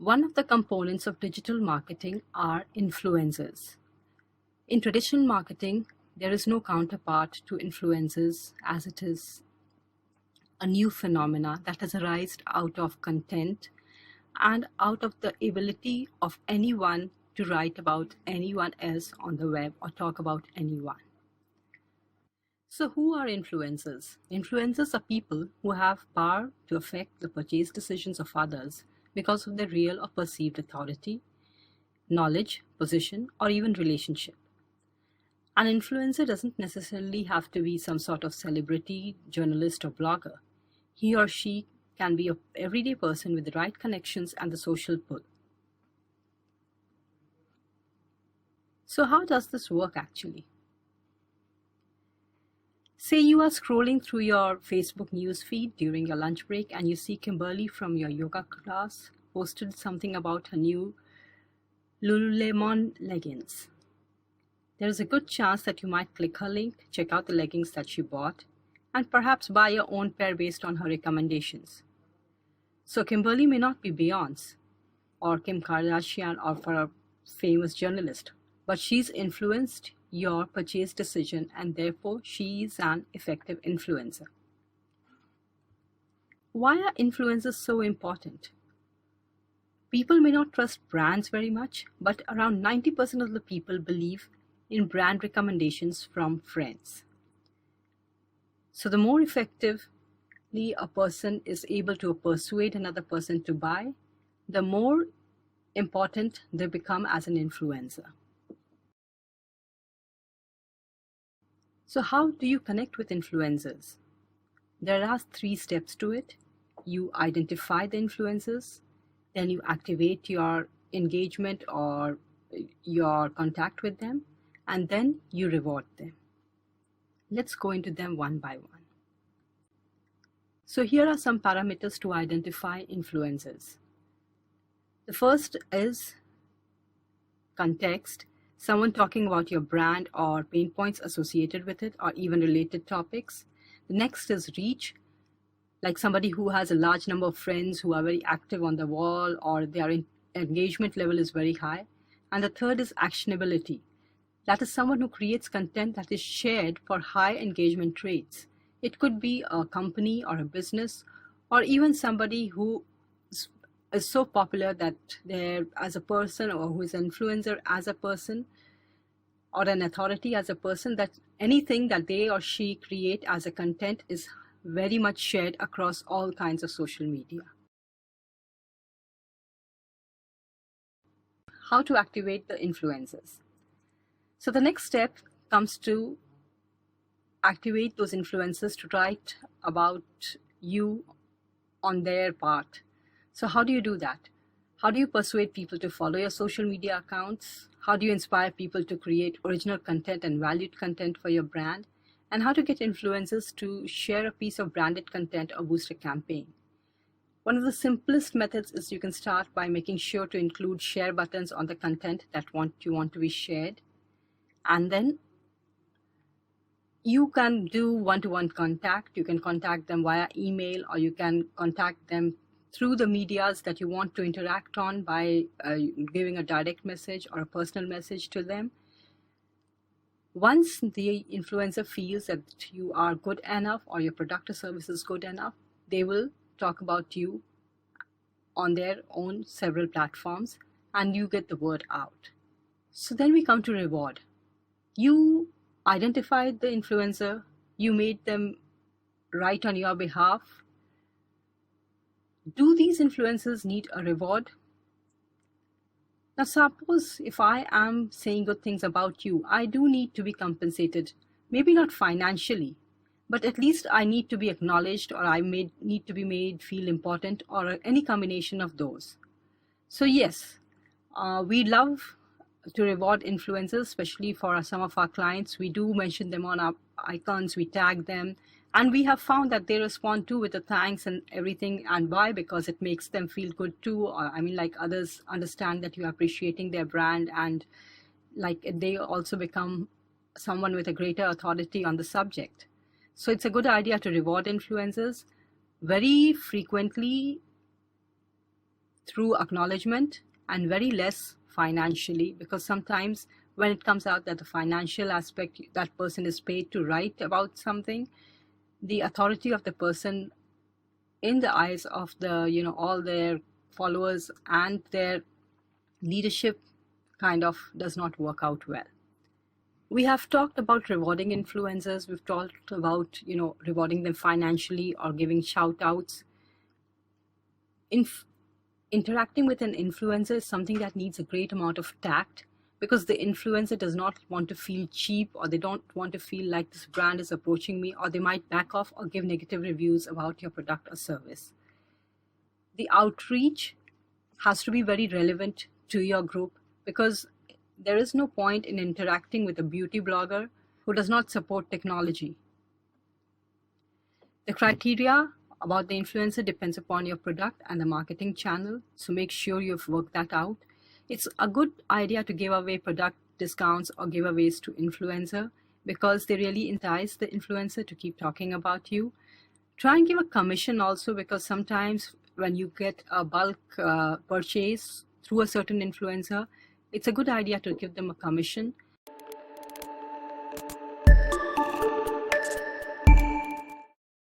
One of the components of digital marketing are influencers. In traditional marketing, there is no counterpart to influencers, as it is a new phenomena that has arisen out of content and out of the ability of anyone to write about anyone else on the web or talk about anyone. So who are influencers? Influencers are people who have power to affect the purchase decisions of others because of their real or perceived authority, knowledge, position, or even relationship. An influencer doesn't necessarily have to be some sort of celebrity, journalist, or blogger. He or she can be an everyday person with the right connections and the social pull. So how does this work actually? Say you are scrolling through your Facebook news feed during your lunch break and you see Kimberly from your yoga class posted something about her new Lululemon leggings. There is a good chance that you might click her link, check out the leggings that she bought, and perhaps buy your own pair based on her recommendations. So Kimberly may not be Beyonce or Kim Kardashian or for a famous journalist, but she's influenced your purchase decision and therefore she is an effective influencer. Why are influencers so important? People may not trust brands very much, but around 90% of the people believe in brand recommendations from friends. So the more effectively a person is able to persuade another person to buy, the more important they become as an influencer. So how do you connect with influencers? There are 3 steps to it. You identify the influencers, then you activate your engagement or your contact with them, and then you reward them. Let's go into them one by one. So here are some parameters to identify influencers. The first is context, someone talking about your brand or pain points associated with it or even related topics. The next is reach, like somebody who has a large number of friends who are very active on the wall or their engagement level is very high. And the third is actionability. That is someone who creates content that is shared for high engagement rates. It could be a company or a business or even somebody who is so popular that they're as a person or who is an influencer as a person or an authority as a person, that anything that they or she create as a content is very much shared across all kinds of social media. How to activate the influencers? So the next step comes to activate those influencers to write about you on their part. So how do you do that? How do you persuade people to follow your social media accounts? How do you inspire people to create original content and valued content for your brand? And how to get influencers to share a piece of branded content or boost a campaign? One of the simplest methods is you can start by making sure to include share buttons on the content that you want to be shared. And then you can do one-to-one contact. You can contact them via email or you can contact them through the medias that you want to interact on by giving a direct message or a personal message to them. Once the influencer feels that you are good enough or your product or service is good enough, they will talk about you on their own several platforms and you get the word out. So then we come to reward. You identified the influencer, you made them write on your behalf. Do these influencers need a reward? Now suppose if I am saying good things about you, I do need to be compensated, maybe not financially, but at least I need to be acknowledged or I need to be made feel important or any combination of those. So yes, we love to reward influencers, especially for some of our clients. We do mention them on our icons, we tag them, and we have found that they respond too with the thanks and everything. And why? Because it makes them feel good too. Like others understand that you are appreciating their brand and like they also become someone with a greater authority on the subject. So it's a good idea to reward influencers. Very frequently, through acknowledgement and very less financially, because sometimes when it comes out that the financial aspect, that person is paid to write about something, the authority of the person in the eyes of the all their followers and their leadership kind of does not work out well. We have talked about rewarding influencers. We've talked about rewarding them financially or giving shout outs. Interacting with an influencer is something that needs a great amount of tact, because the influencer does not want to feel cheap, or they don't want to feel like this brand is approaching me, or they might back off or give negative reviews about your product or service. The outreach has to be very relevant to your group, because there is no point in interacting with a beauty blogger who does not support technology. The criteria about the influencer depends upon your product and the marketing channel, so make sure you've worked that out. It's a good idea to give away product discounts or giveaways to influencer, because they really entice the influencer to keep talking about you. Try and give a commission also, because sometimes when you get a bulk purchase through a certain influencer, it's a good idea to give them a commission,